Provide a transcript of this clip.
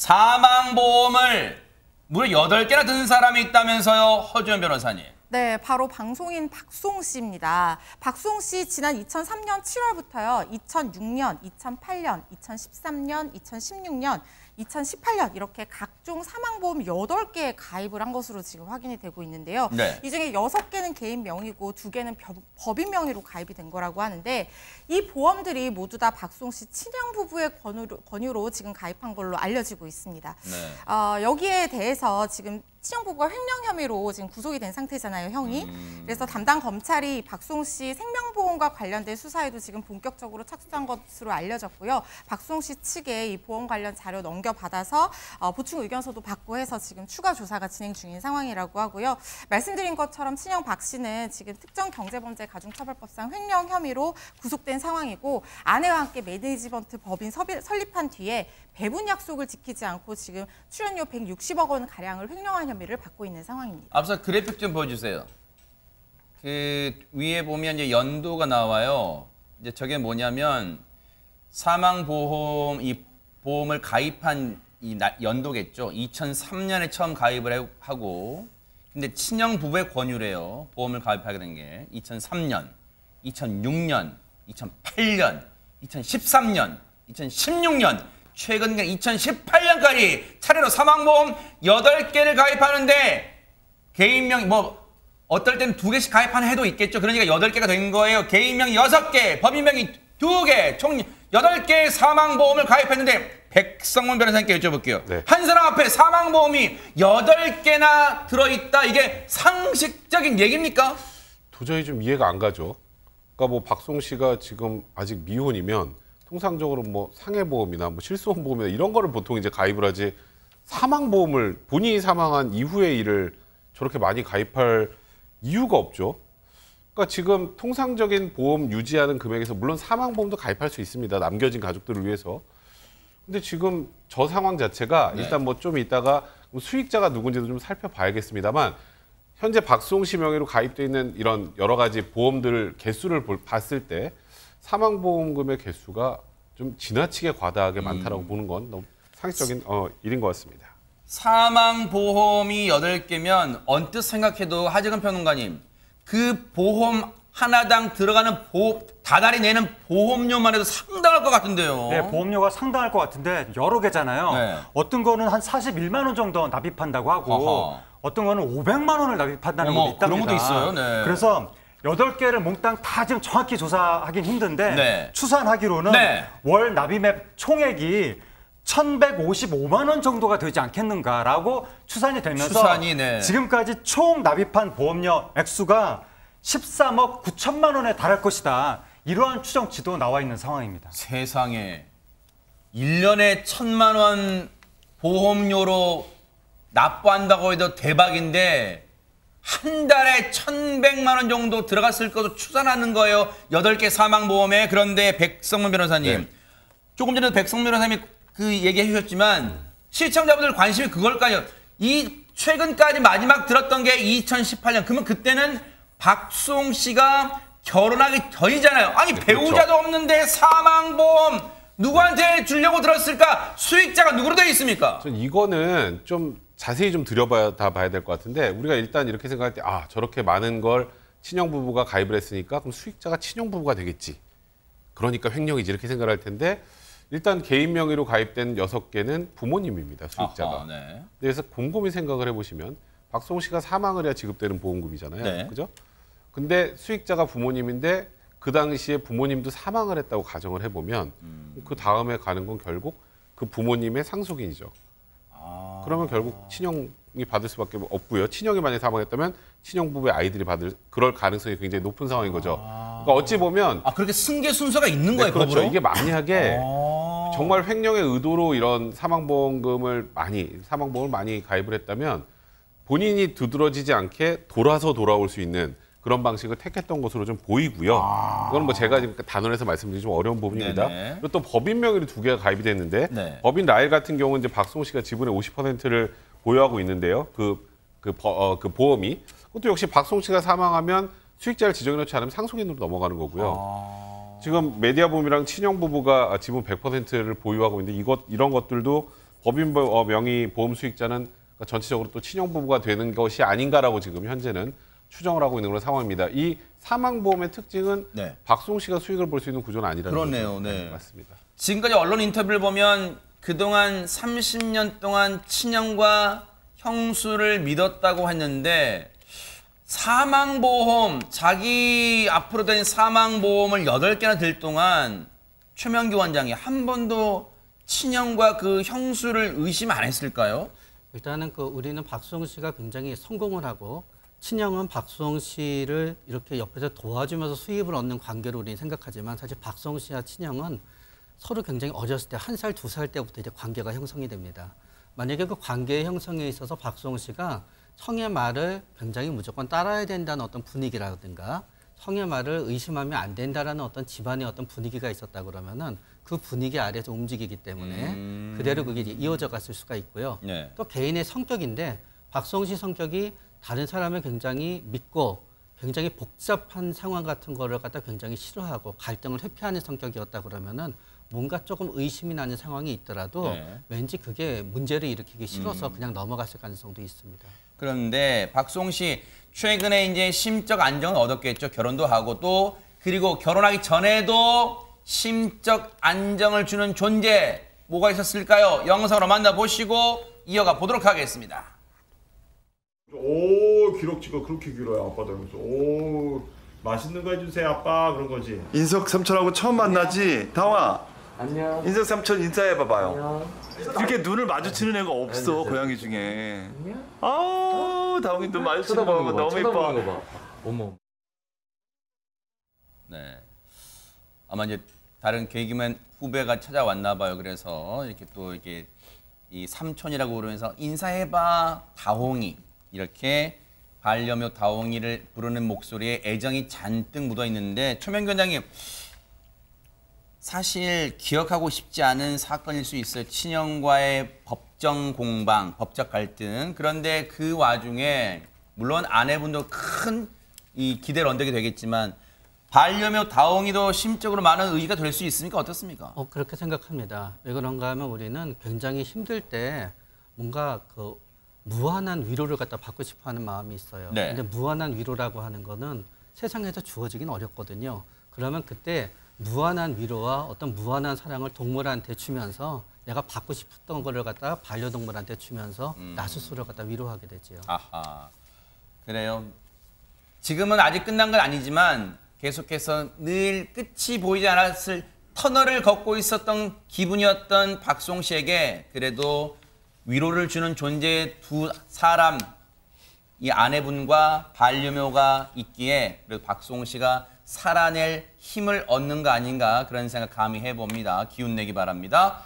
사망보험을 무려 8개나 드는 사람이 있다면서요, 허주연 변호사님. 네, 바로 방송인 박송 씨입니다. 박송 씨 지난 2003년 7월부터요. 2006년, 2008년, 2013년, 2016년, 2018년 이렇게 각종 사망보험 8개에 가입을 한 것으로 지금 확인이 되고 있는데요. 네. 이 중에 6개는 개인 명의고 2개는 법인 명의로 가입이 된 거라고 하는데 이 보험들이 모두 다 박송 씨 친형 부부의 권유로 지금 가입한 걸로 알려지고 있습니다. 네. 여기에 대해서 지금 친형 부부가 횡령 혐의로 지금 구속이 된 상태잖아요, 형이. 그래서 담당 검찰이 박송 씨 생명보험과 관련된 수사에도 지금 본격적으로 착수한 것으로 알려졌고요. 박송 씨 측에 이 보험 관련 자료 넘겨받아서 보충 의견서도 받고 해서 지금 추가 조사가 진행 중인 상황이라고 하고요. 말씀드린 것처럼 친형 박 씨는 지금 특정경제범죄가중처벌법상 횡령 혐의로 구속된 상황이고 아내와 함께 매니지먼트 법인 설립한 뒤에 배분 약속을 지키지 않고 지금 출연료 160억 원 가량을 횡령한 혐의를 받고 있는 상황입니다. 앞서 그래픽 좀 보여주세요. 그 위에 보면 이제 연도가 나와요. 이제 저게 뭐냐면 사망보험 이 보험을 가입한 이 연도겠죠. 2003년에 처음 가입을 하고 근데 친형 부부의 권유래요. 보험을 가입하게 된 게 2003년, 2006년, 2008년, 2013년, 2016년 최근 2018년까지 차례로 사망보험 8개를 가입하는데 개인명 뭐 어떨 때는 2개씩 가입하는 해도 있겠죠. 그러니까 8개가 된 거예요. 개인명이 6개, 법인명이 2개, 총 8개의 사망보험을 가입했는데 백성문 변호사님께 여쭤볼게요. 네. 한 사람 앞에 사망보험이 8개나 들어있다. 이게 상식적인 얘기입니까? 도저히 좀 이해가 안 가죠. 그러니까 뭐 박송 씨가 지금 아직 미혼이면 통상적으로 뭐 상해보험이나 뭐 실손보험이나 이런 거를 보통 이제 가입을 하지 사망보험을 본인이 사망한 이후의 일을 저렇게 많이 가입할 이유가 없죠. 그러니까 지금 통상적인 보험 유지하는 금액에서 물론 사망보험도 가입할 수 있습니다. 남겨진 가족들을 위해서. 근데 지금 저 상황 자체가 일단 뭐 좀 이따가 수익자가 누군지도 좀 살펴봐야겠습니다만 현재 박송 씨 명의로 가입돼 있는 이런 여러 가지 보험들 개수를 봤을 때 사망보험금의 개수가 좀 지나치게 과다하게 많다라고 보는 건 너무 상식적인 일인 것 같습니다. 사망보험이 8개면 언뜻 생각해도 하재근 평론가님 그 보험 하나당 들어가는 다달이 내는 보험료만 해도 상당할 것 같은데요. 네, 보험료가 상당할 것 같은데 여러 개잖아요. 네. 어떤 거는 한 41만 원 정도 납입한다고 하고 어허. 어떤 거는 500만 원을 납입한다는 것도 있답니다. 그런 것도 있어요. 네. 그래서 8개를 몽땅 다 지금 정확히 조사하긴 힘든데 네. 추산하기로는 네. 월 납입액 총액이 1,155만 원 정도가 되지 않겠는가라고 추산이 되면서 네. 지금까지 총 납입한 보험료 액수가 13억 9천만 원에 달할 것이다. 이러한 추정치도 나와 있는 상황입니다. 세상에 1년에 1,000만 원 보험료로 납부한다고 해도 대박인데 한 달에 1,100만 원 정도 들어갔을 것으로 추산하는 거예요. 8개 사망보험에. 그런데 백성문 변호사님, 네. 조금 전에도 백성문 변호사님이 그 얘기해 주셨지만 시청자분들 관심이 그걸까요? 이 최근까지 마지막 들었던 게 2018년. 그러면 그때는 박송 씨가 결혼하기 전이잖아요. 아니 네, 배우자도 그렇죠. 없는데 사망보험 누구한테 주려고 들었을까? 수익자가 누구로 되어 있습니까? 전 이거는 좀 자세히 좀 들여봐야 될 것 같은데 우리가 일단 이렇게 생각할 때 저렇게 많은 걸 친형 부부가 가입을 했으니까 그럼 수익자가 친형 부부가 되겠지. 그러니까 횡령이지 이렇게 생각할 텐데 일단 개인 명의로 가입된 6개는 부모님입니다. 수익자가. 아하, 네. 그래서 곰곰이 생각을 해보시면 박송 씨가 사망을 해야 지급되는 보험금이잖아요. 네. 그죠? 근데 수익자가 부모님인데 그 당시에 부모님도 사망을 했다고 가정을 해보면 그 다음에 가는 건 결국 그 부모님의 상속인이죠. 그러면 결국 친형이 받을 수밖에 없고요. 친형이 만약에 사망했다면 친형 부부의 아이들이 받을 그럴 가능성이 굉장히 높은 상황인 거죠. 그러니까 어찌 보면 그렇게 승계 순서가 있는 네, 거예요, 그렇죠. 법으로? 이게 만약에 정말 횡령의 의도로 이런 사망보험을 많이 가입을 했다면 본인이 두드러지지 않게 돌아올 수 있는 그런 방식을 택했던 것으로 좀 보이고요. 이건 뭐 제가 지금 단언해서 말씀드리기 좀 어려운 부분입니다. 네네. 그리고 또 법인 명의로 2개가 가입이 됐는데 네. 법인 라일 같은 경우는 이제 박송 씨가 지분의 50%를 보유하고 있는데요. 그 보험이 그것도 역시 박송 씨가 사망하면 수익자를 지정해놓지 않으면 상속인으로 넘어가는 거고요. 지금 메디아붐이랑 친형 부부가 지분 100%를 보유하고 있는데 이런 것들도 법인 명의 보험 수익자는 그러니까 전체적으로 또 친형 부부가 되는 것이 아닌가라고 지금 현재는 추정을 하고 있는 그런 상황입니다. 이 사망보험의 특징은 네. 박송 씨가 수익을 볼 수 있는 구조는 아니라는 그렇네요. 거죠. 네. 맞습니다. 지금까지 언론 인터뷰를 보면 그동안 30년 동안 친형과 형수를 믿었다고 했는데 사망보험, 자기 앞으로 된 사망보험을 8개나 들 동안 최명규 원장이 한 번도 친형과 그 형수를 의심 안 했을까요? 일단은 우리는 박수홍 씨가 굉장히 성공을 하고 친형은 박수홍 씨를 이렇게 옆에서 도와주면서 수입을 얻는 관계로 우리는 생각하지만 사실 박수홍 씨와 친형은 서로 굉장히 어렸을 때 1살, 2살 때부터 이제 관계가 형성이 됩니다. 만약에 그 관계의 형성에 있어서 박수홍 씨가 형의 말을 굉장히 무조건 따라야 된다는 어떤 분위기라든가 형의 말을 의심하면 안 된다라는 어떤 집안의 어떤 분위기가 있었다 그러면은 그 분위기 아래에서 움직이기 때문에 그대로 그게 이제 이어져 갔을 수가 있고요. 네. 또 개인의 성격인데 박수홍 씨 성격이 다른 사람을 굉장히 믿고 굉장히 복잡한 상황 같은 거를 갖다 굉장히 싫어하고 갈등을 회피하는 성격이었다 그러면은 뭔가 조금 의심이 나는 상황이 있더라도 네. 왠지 그게 문제를 일으키기 싫어서 그냥 넘어갔을 가능성도 있습니다. 그런데 박수홍 씨 최근에 이제 심적 안정을 얻었겠죠. 결혼도 하고 또 그리고 결혼하기 전에도 심적 안정을 주는 존재 뭐가 있었을까요? 영상으로 만나보시고 이어가 보도록 하겠습니다. 오 기럭지가 그렇게 길어요 아빠 닮아서. 오 맛있는 거 해주세요 아빠 그런 거지. 인석 삼촌하고 처음 만나지? 다홍아. 안녕. 인석 삼촌 인사해봐봐요. 안녕. 이렇게 눈을 마주치는 애가 없어 고양이 중에. 아우 다홍이 눈 마주치는 거 너무 예뻐. 거 봐. 어머. 네. 아마 이제 다른 개그맨 후배가 찾아왔나 봐요. 그래서 이렇게 또 이렇게 이 삼촌이라고 부르면서 인사해봐 다홍이 이렇게 반려묘 다홍이를 부르는 목소리에 애정이 잔뜩 묻어 있는데 최명규 원장님 사실 기억하고 싶지 않은 사건일 수 있어요. 친형과의 법정 공방, 법적 갈등. 그런데 그 와중에 물론 아내분도 큰 이 기대를 언덕이 되겠지만 반려묘 다홍이도 심적으로 많은 의의가 될 수 있습니까? 어떻습니까? 그렇게 생각합니다. 왜 그런가 하면 우리는 굉장히 힘들 때 뭔가 무한한 위로를 갖다 받고 싶어 하는 마음이 있어요. 네. 근데 무한한 위로라고 하는 거는 세상에서 주어지긴 어렵거든요. 그러면 그때 무한한 위로와 어떤 무한한 사랑을 동물한테 주면서 내가 받고 싶었던 거를 갖다 반려동물한테 주면서 나 스스로를 갖다 위로하게 되죠. 아하. 그래요. 지금은 아직 끝난 건 아니지만 계속해서 늘 끝이 보이지 않았을 터널을 걷고 있었던 기분이었던 박수홍 씨에게 그래도 위로를 주는 존재의 두 사람, 이 아내분과 반려묘가 있기에 그래도 박수홍 씨가 살아낼 힘을 얻는 거 아닌가 그런 생각 감히 해봅니다. 기운 내기 바랍니다.